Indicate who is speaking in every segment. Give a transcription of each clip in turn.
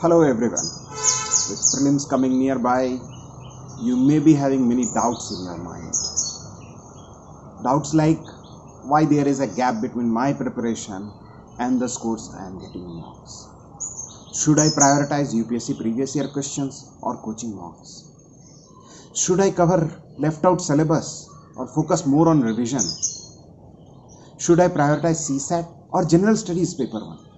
Speaker 1: Hello everyone. With prelims coming nearby, you may be having many doubts in your mind. Doubts like why there is a gap between my preparation and the scores I am getting in marks. Should I prioritize UPSC previous year questions or coaching marks? Should I cover left out syllabus or focus more on revision? Should I prioritize CSAT or general studies paper 1?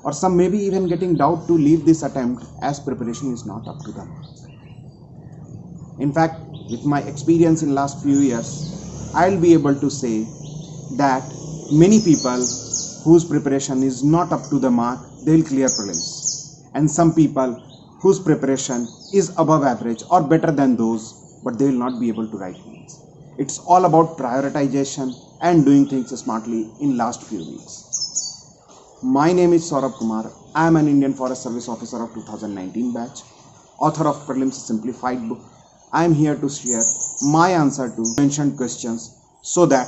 Speaker 1: Or some may be even getting doubt to leave this attempt as preparation is not up to the mark. In fact, with my experience in last few years, I'll be able to say that many people whose preparation is not up to the mark, they'll clear prelims. And some people whose preparation is above average or better than those, but they will not be able to write mains. It's all about prioritization and doing things smartly in last few weeks. My name is Saurabh Kumar. I am an Indian Forest Service Officer of 2019 batch, author of Prelims Simplified book. I am here to share my answer to mentioned questions so that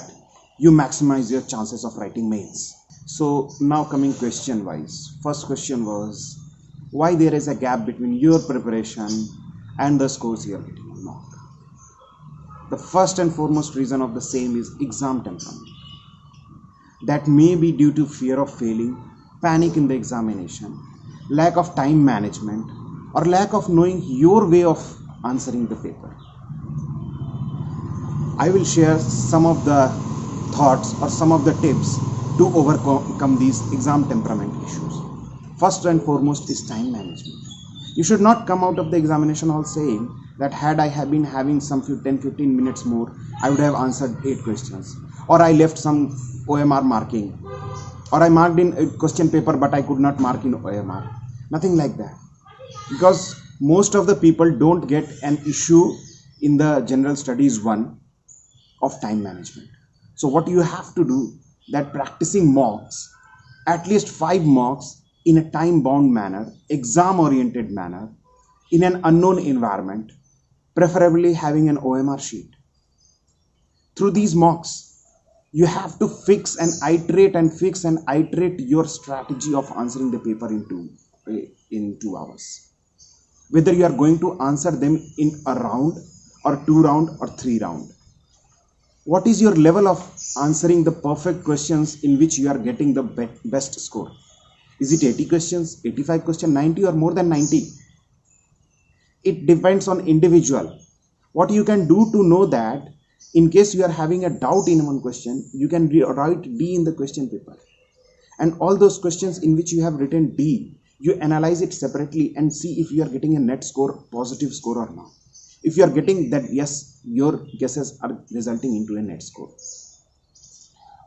Speaker 1: you maximize your chances of writing mains. So now coming question wise. First question was why there is a gap between your preparation and the scores you are getting on mark. The first and foremost reason of the same is exam temperament. That may be due to fear of failing, panic in the examination, lack of time management, or lack of knowing your way of answering the paper. I will share some of the thoughts or some of the tips to overcome these exam temperament issues. First and foremost is time management. You should not come out of the examination hall saying that had I have been having some 10-15 minutes more, I would have answered 8 questions, or I left some OMR marking, or I marked in a question paper but I could not mark in OMR. Nothing like that, because most of the people don't get an issue in the general studies 1 of time management. So what you have to do, that practicing mocks, at least 5 mocks in a time bound manner, exam oriented manner, in an unknown environment, preferably having an OMR sheet. Through these mocks, you have to fix and iterate your strategy of answering the paper in 2 hours. Whether you are going to answer them in a round or 2 round or 3 round. What is your level of answering the perfect questions in which you are getting the best score? Is it 80 questions, 85 questions, 90 or more than 90? It depends on individual. What you can do to know that, in case you are having a doubt in one question, you can write D in the question paper. And all those questions in which you have written D, you analyze it separately and see if you are getting a net score, positive score or not. If you are getting that, yes, your guesses are resulting into a net score.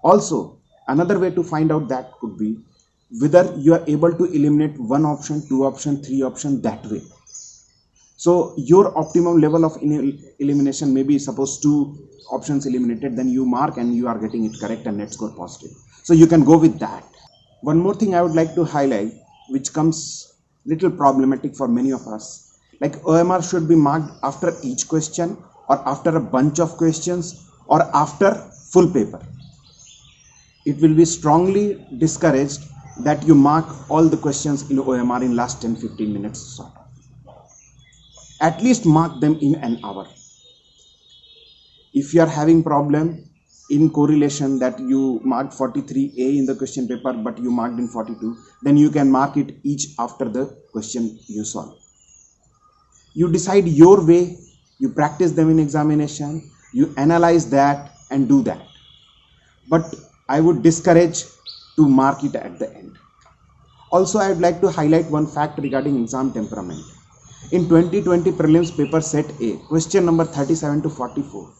Speaker 1: Also, another way to find out that could be whether you are able to eliminate 1 option, 2 option, 3 option that way. So your optimum level of elimination may be suppose 2 options eliminated, then you mark and you are getting it correct and net score positive. So you can go with that. One more thing I would like to highlight, which comes little problematic for many of us, like OMR should be marked after each question or after a bunch of questions or after full paper. It will be strongly discouraged that you mark all the questions in OMR in last 10-15 minutes sort of. At least mark them in an hour. If you are having problem in correlation that you marked 43A in the question paper but you marked in 42, then you can mark it each after the question you solve. You decide your way, you practice them in examination, you analyze that and do that. But I would discourage to mark it at the end. Also, I would like to highlight one fact regarding exam temperament. In 2020 prelims paper set A, question number 37 to 44,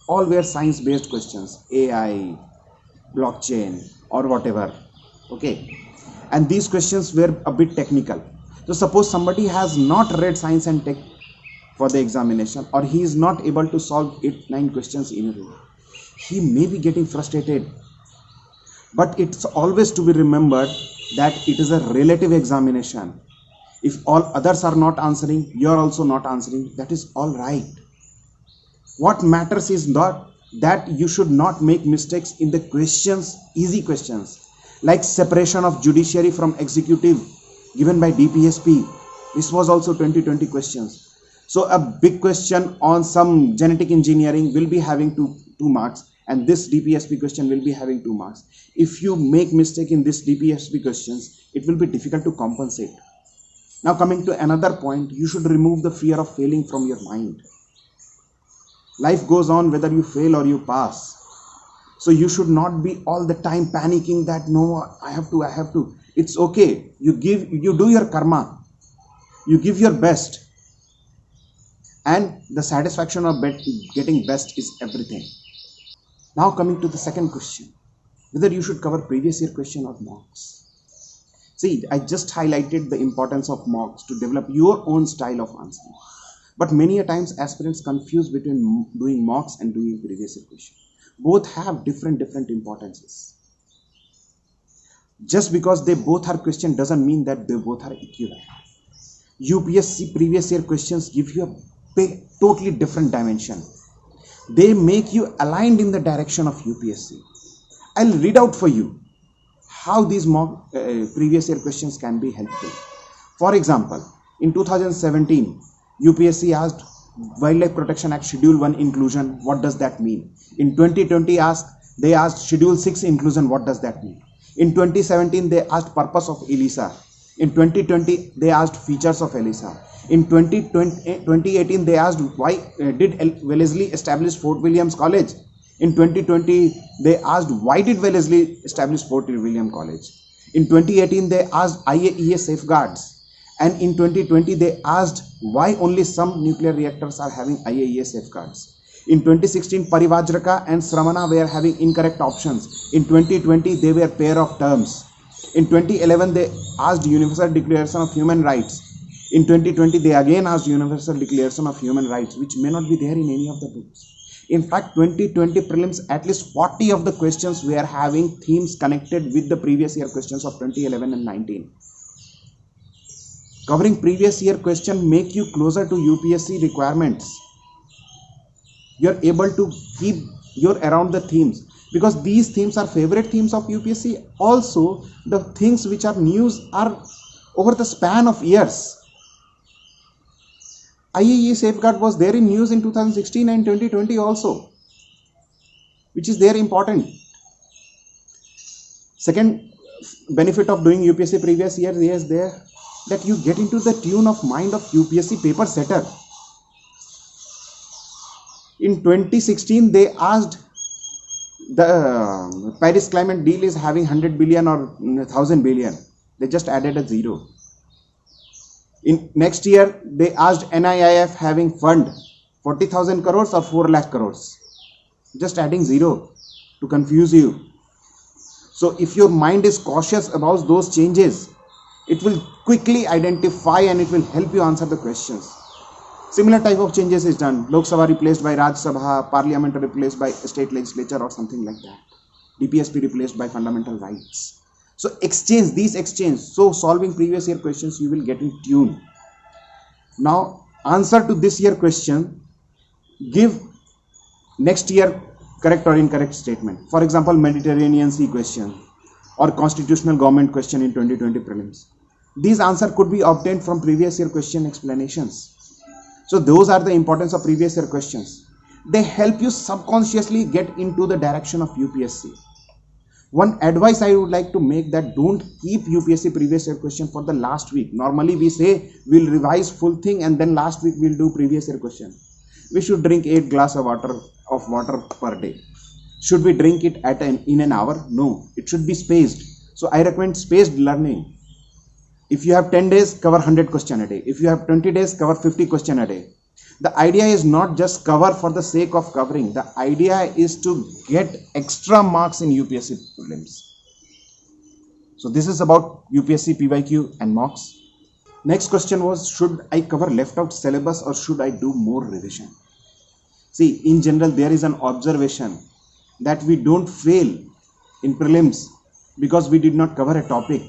Speaker 1: all were science based questions, AI, blockchain or whatever, okay, and these questions were a bit technical. So suppose somebody has not read science and tech for the examination, or he is not able to solve 8-9 questions in a row, he may be getting frustrated. But it's always to be remembered that it is a relative examination. If all others are not answering, you are also not answering, that is all right. What matters is not that you should not make mistakes in the questions, easy questions, like separation of judiciary from executive given by DPSP. This was also 2020 questions. So a big question on some genetic engineering will be having two marks, and this DPSP question will be having 2 marks. If you make mistake in this DPSP questions, it will be difficult to compensate. Now coming to another point, you should remove the fear of failing from your mind. Life goes on whether you fail or you pass. So you should not be all the time panicking that no, I have to. It's okay. You do your karma. You give your best. And the satisfaction of getting best is everything. Now coming to the second question, whether you should cover previous year question or mocks. See, I just highlighted the importance of mocks to develop your own style of answering. But many a times aspirants confuse between doing mocks and doing previous year question. Both have different importances. Just because they both are question doesn't mean that they both are equivalent. UPSC previous year questions give you a totally different dimension. They make you aligned in the direction of UPSC. I'll read out for you how these mock previous year questions can be helpful. For example, in 2017, UPSC asked Wildlife Protection Act Schedule 1 inclusion, what does that mean? In 2020, they asked Schedule 6 inclusion, what does that mean? In 2017, they asked purpose of ELISA. In 2020, they asked features of ELISA. In 2018, they asked why did Wellesley establish Fort Williams College. In 2020, they asked why did Wellesley establish Fort William College. In 2018, they asked IAEA safeguards. And in 2020, they asked why only some nuclear reactors are having IAEA safeguards. In 2016, Parivajraka and Sramana were having incorrect options. In 2020, they were pair of terms. In 2011, they asked Universal Declaration of Human Rights. In 2020, they again asked Universal Declaration of Human Rights, which may not be there in any of the books. In fact, 2020 prelims, at least 40 of the questions were having themes connected with the previous year questions of 2011 and 19. Covering previous year question make you closer to UPSC requirements. You're able to keep your around the themes, because these themes are favorite themes of UPSC. Also, the things which are news are over the span of years. IAEA safeguard was there in news in 2016 and 2020 also, which is there important. Second benefit of doing UPSC previous year is there that you get into the tune of mind of UPSC paper setter. In 2016, they asked the Paris climate deal is having 100 billion or 1000 billion. They just added a zero. In next year, they asked NIIF having fund 40,000 crores or 4 lakh crores. Just adding zero to confuse you. So if your mind is cautious about those changes, it will quickly identify and it will help you answer the questions. Similar type of changes is done. Lok Sabha replaced by Raj Sabha, Parliament replaced by state legislature or something like that. DPSP replaced by fundamental rights. So these exchange. So solving previous year questions, you will get in tune. Now answer to this year question, give next year correct or incorrect statement. For example, Mediterranean Sea question or constitutional government question in 2020 prelims. These answer could be obtained from previous year question explanations. So those are the importance of previous year questions. They help you subconsciously get into the direction of UPSC. One advice I would like to make that don't keep UPSC previous year question for the last week. Normally we say we'll revise full thing and then last week we'll do previous year question. We should drink 8 glasses of water per day. Should we drink it in an hour? No, it should be spaced. So I recommend spaced learning. If you have 10 days, cover 100 question a day. If you have 20 days, cover 50 question a day. The idea is not just cover for the sake of covering. The idea is to get extra marks in UPSC prelims. So this is about UPSC PYQ and mocks. Next question was, should I cover left out syllabus or should I do more revision? See, in general, there is an observation that we don't fail in prelims because we did not cover a topic.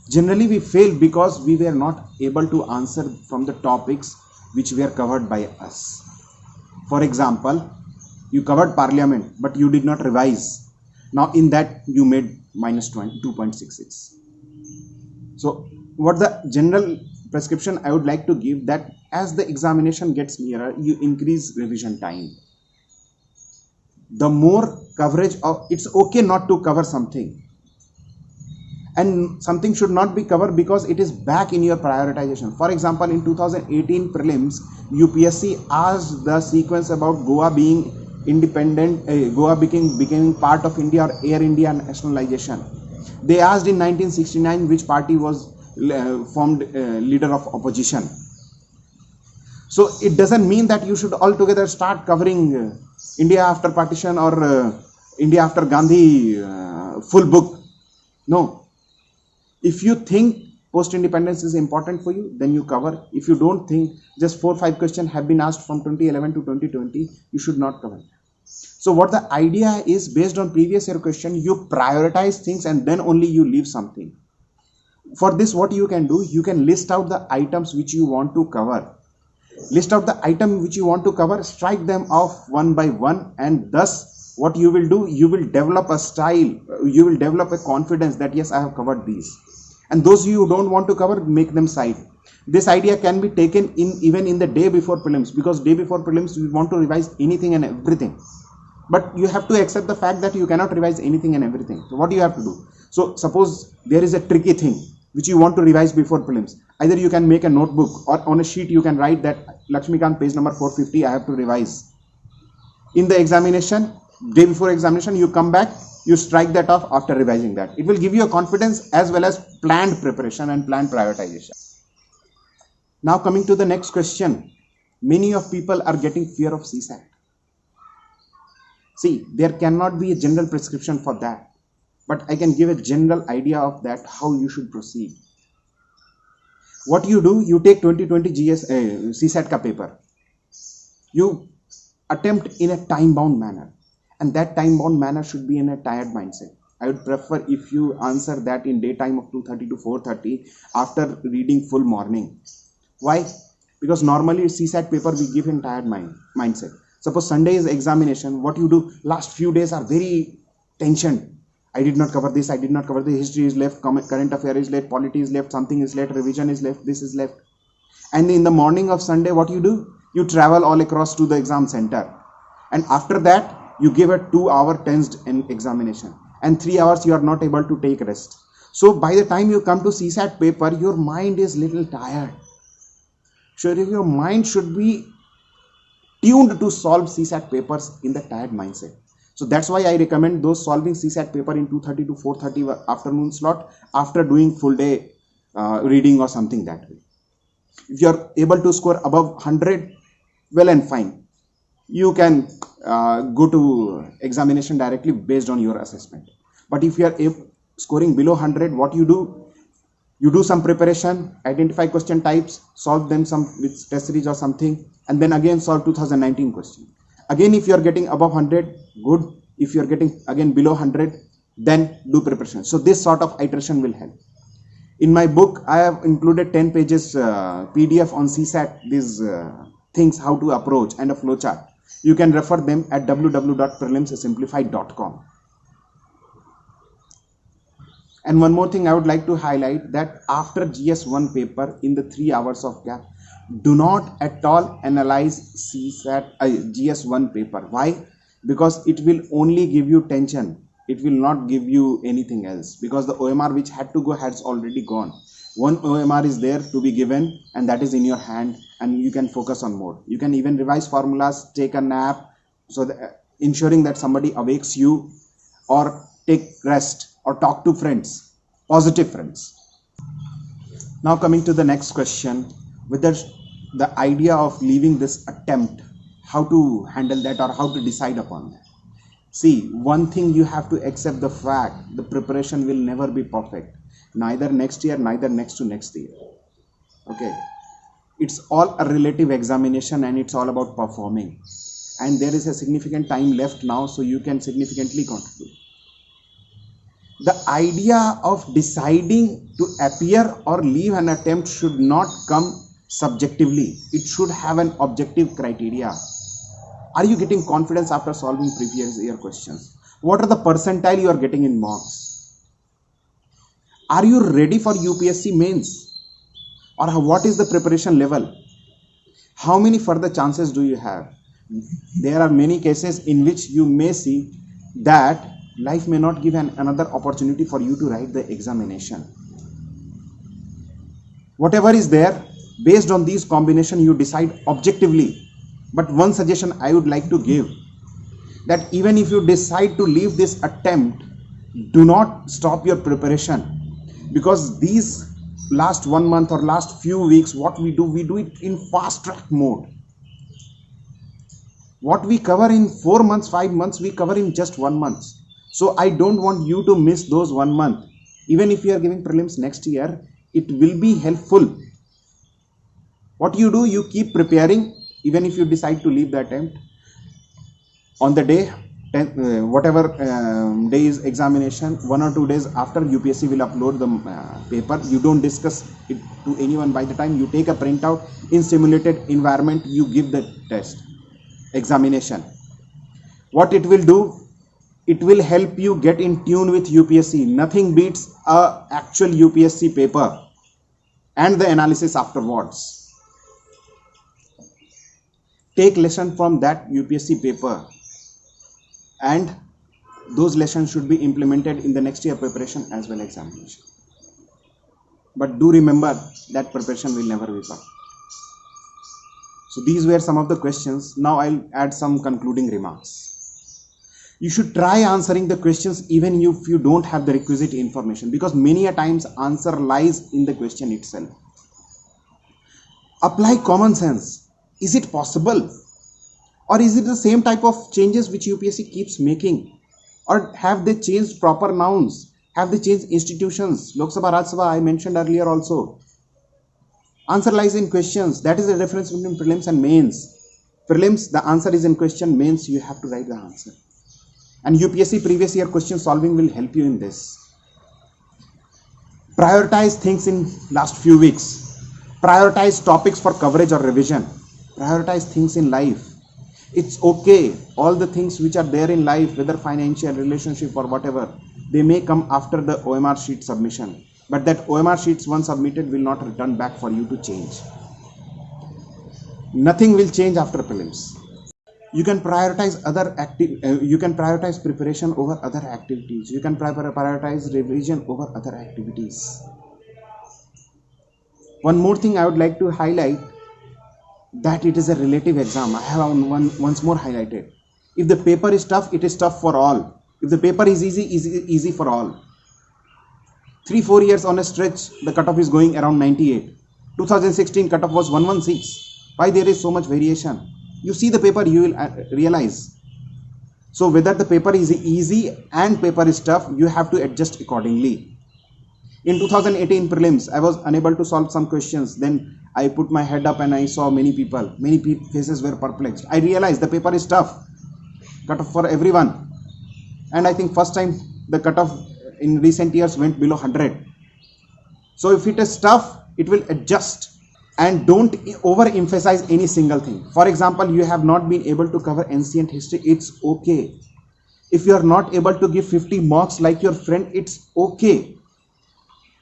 Speaker 1: Generally, we fail because we were not able to answer from the topics which were covered by us. For example, you covered Parliament, but you did not revise. Now, in that, you made minus 2.66. So, what the general prescription I would like to give, that as the examination gets nearer, you increase revision time. The more coverage of, it's okay not to cover something, and something should not be covered because it is back in your prioritization. For example, in 2018 prelims, UPSC asked the sequence about Goa being independent, Goa becoming part of India, or Air India nationalization. They asked in 1969 which party was formed leader of opposition. So it doesn't mean that you should altogether start covering India after partition or India after Gandhi full book. No. If you think post-independence is important for you, then you cover. If you don't think, just 4 or 5 questions have been asked from 2011 to 2020, you should not cover. So what the idea is, based on previous year question, you prioritize things and then only you leave something. For this, what you can do, you can list out the items which you want to cover. List out the item which you want to cover, strike them off one by one, and thus what you will do, you will develop a style, you will develop a confidence that yes, I have covered these. And those you don't want to cover, make them side. This idea can be taken in even in the day before prelims, because day before prelims you want to revise anything and everything. But you have to accept the fact that you cannot revise anything and everything. So what do you have to do? So suppose there is a tricky thing which you want to revise before prelims. Either you can make a notebook, or on a sheet you can write that Lakshmikant page number 450 I have to revise. In the examination, day before examination, you come back, you strike that off after revising that. It will give you a confidence as well as planned preparation and planned prioritization. Now coming to the next question. Many of people are getting fear of CSAT. See, there cannot be a general prescription for that, but I can give a general idea of that, how you should proceed. What you do, you take 2020 CSAT ka paper. You attempt in a time-bound manner, and that time-bound manner should be in a tired mindset. I would prefer if you answer that in daytime of 2:30 to 4:30 after reading full morning. Why? Because normally CSAT paper we give in tired mindset. Suppose Sunday is examination, what you do, last few days are very tensioned. I did not cover this, I did not cover the history is left, current affair is left, polity is left, something is left, revision is left, this is left. And in the morning of Sunday, what you do? You travel all across to the exam center. And after that, you give a 2-hour tensed examination. And 3 hours you are not able to take rest. So by the time you come to CSAT paper, your mind is little tired. So your mind should be tuned to solve CSAT papers in the tired mindset. So that's why I recommend those solving CSAT paper in 2:30 to 4:30 afternoon slot after doing full day reading or something that way. If you are able to score above 100, well and fine. You can go to examination directly based on your assessment. But if you are scoring below 100, what you do? You do some preparation, identify question types, solve them some with test series or something, and then again solve 2019 question. Again, if you are getting above 100, good. If you are getting again below 100, then do preparation. So this sort of iteration will help. In my book, I have included 10 pages PDF on CSAT, these things, how to approach, and a flowchart. You can refer them at www.prelimssimplified.com. And one more thing I would like to highlight, that after GS1 paper, in the 3 hours of gap, do not at all analyze CSAT GS1 paper. Why? Because it will only give you tension. It will not give you anything else, because the OMR which had to go has already gone. One OMR is there to be given, and that is in your hand, and you can focus on more. You can even revise formulas, take a nap, so that, ensuring that somebody awakes you, or take rest, or talk to friends, positive friends. Now coming to the next question, whether the idea of leaving this attempt, how to handle that or how to decide upon that. See, one thing you have to accept the fact, the preparation will never be perfect. Neither next year, neither next to next year. Okay. It's all a relative examination, and it's all about performing. And there is a significant time left now, so you can significantly contribute. The idea of deciding to appear or leave an attempt should not come subjectively. It should have an objective criteria. Are you getting confidence after solving previous year questions? What are the percentile you are getting in marks? Are you ready for UPSC mains? or what is the preparation level? How many further chances do you have? There are many cases in which you may see that life may not give another opportunity for you to write the examination. Whatever is there, based on these combination, you decide objectively. But one suggestion I would like to give, that even if you decide to leave this attempt, do not stop your preparation, because these last 1 month or last few weeks, what we do it in fast track mode. What we cover in 4 months, 5 months, we cover in just 1 month. So I don't want you to miss those 1 month. Even if you are giving prelims next year, it will be helpful. What you do, you keep preparing. Even if you decide to leave the attempt, on the day, whatever day is examination, 1 or 2 days after, UPSC will upload the paper. You don't discuss it to anyone. By the time you take a printout in simulated environment, you give the test examination. What it will do, it will help you get in tune with UPSC. Nothing beats a actual UPSC paper and the analysis afterwards. Take lesson from that UPSC paper, and those lessons should be implemented in the next year preparation as well as examination. But do remember that preparation will never be perfect. So these were some of the questions. Now I'll add some concluding remarks. You should try answering the questions even if you don't have the requisite information, because many a times answer lies in the question itself. Apply common sense. Is it possible? Or is it the same type of changes which UPSC keeps making? Or have they changed proper nouns? Have they changed institutions? Lok Sabha, Rajya Sabha, I mentioned earlier also. Answer lies in questions. That is the difference between prelims and mains. Prelims, the answer is in question. Mains, you have to write the answer. And UPSC previous year question solving will help you in this. Prioritize things in last few weeks. Prioritize topics for coverage or revision. Prioritize things in life. It's okay. All the things which are there in life, whether financial, relationship or whatever, they may come after the OMR sheet submission. But that OMR sheets once submitted will not return back for you to change. Nothing will change after prelims. You can prioritize you can prioritize preparation over other activities. You can prioritize revision over other activities. One more thing I would like to highlight, that it is a relative exam. I have once more highlighted. If the paper is tough, it is tough for all. If the paper is easy for all. 3-4 years on a stretch, the cutoff is going around 98. 2016 cutoff was 116. Why there is so much variation? You see the paper, you will realize. So whether the paper is easy and paper is tough, you have to adjust accordingly. In 2018 prelims, I was unable to solve some questions. Then I put my head up and I saw many faces were perplexed. I realized the paper is tough. Cutoff for everyone. And I think first time the cutoff in recent years went below 100. So if it is tough, it will adjust. And don't overemphasize any single thing. For example, you have not been able to cover ancient history, it's okay. If you are not able to give 50 marks like your friend, it's okay.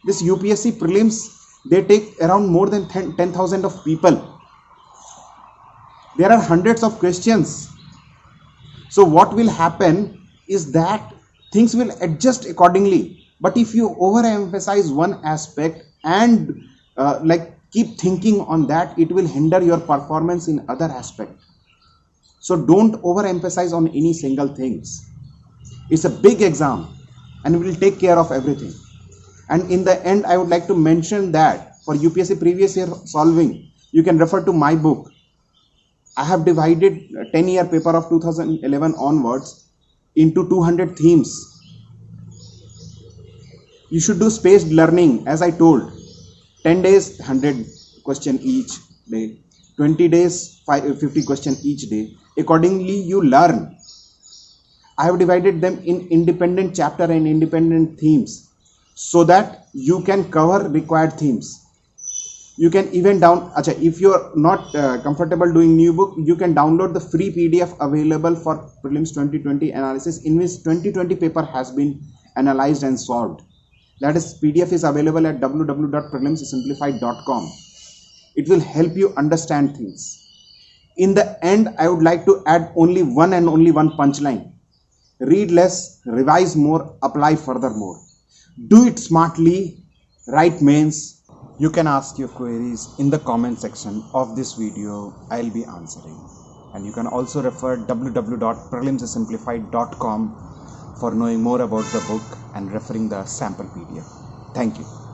Speaker 1: This UPSC prelims, they take around more than 10,000 of people. There are hundreds of questions. So what will happen is that things will adjust accordingly. But if you overemphasize one aspect and keep thinking on that, it will hinder your performance in other aspect. So don't overemphasize on any single things. It's a big exam and we will take care of everything. And in the end, I would like to mention that for UPSC previous year solving, you can refer to my book. I have divided a 10-year paper of 2011 onwards into 200 themes. You should do spaced learning, as I told. 10 days, 100 question each day. 20 days, 50 question each day. Accordingly, you learn. I have divided them in independent chapter and independent themes so that you can cover required themes. You can even if you are not comfortable doing new book, you can download the free PDF available for prelims 2020 analysis, in which 2020 paper has been analyzed and solved. That is, PDF is available at www.prelimssimplified.com. It will help you understand things. In the end, I would like to add only one and only one punchline. Read less, revise more, apply furthermore. Do it smartly. Write mains. You can ask your queries in the comment section of this video. I'll be answering. And you can also refer www.prelimssimplified.com for knowing more about the book and referring the sample PDF. Thank you.